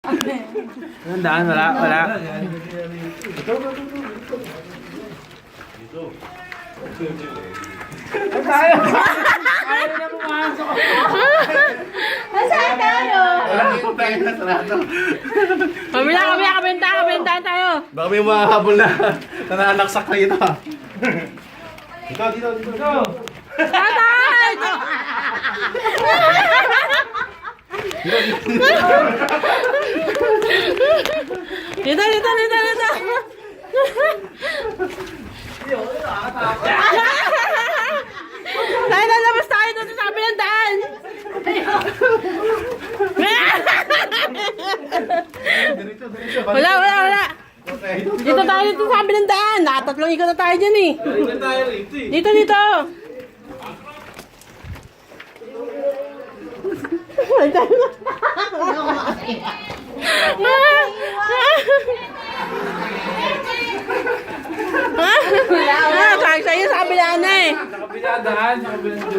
Ang daan, wala. Tayo! Ayaw na pumasok! Nasaan tayo? Kabenta tayo. Baka may mahabol na nananaksak na ito. Dito. Tatay! Dito. Tayo lalabas tayo dito sa kabilang daan. Wala. Dito tayo dito sa kabilang daan. Nakatatlong ikot na tayo dyan eh. Dito. Sa'yo sa kabilang na eh. Sa kabilang daan, sa kabilang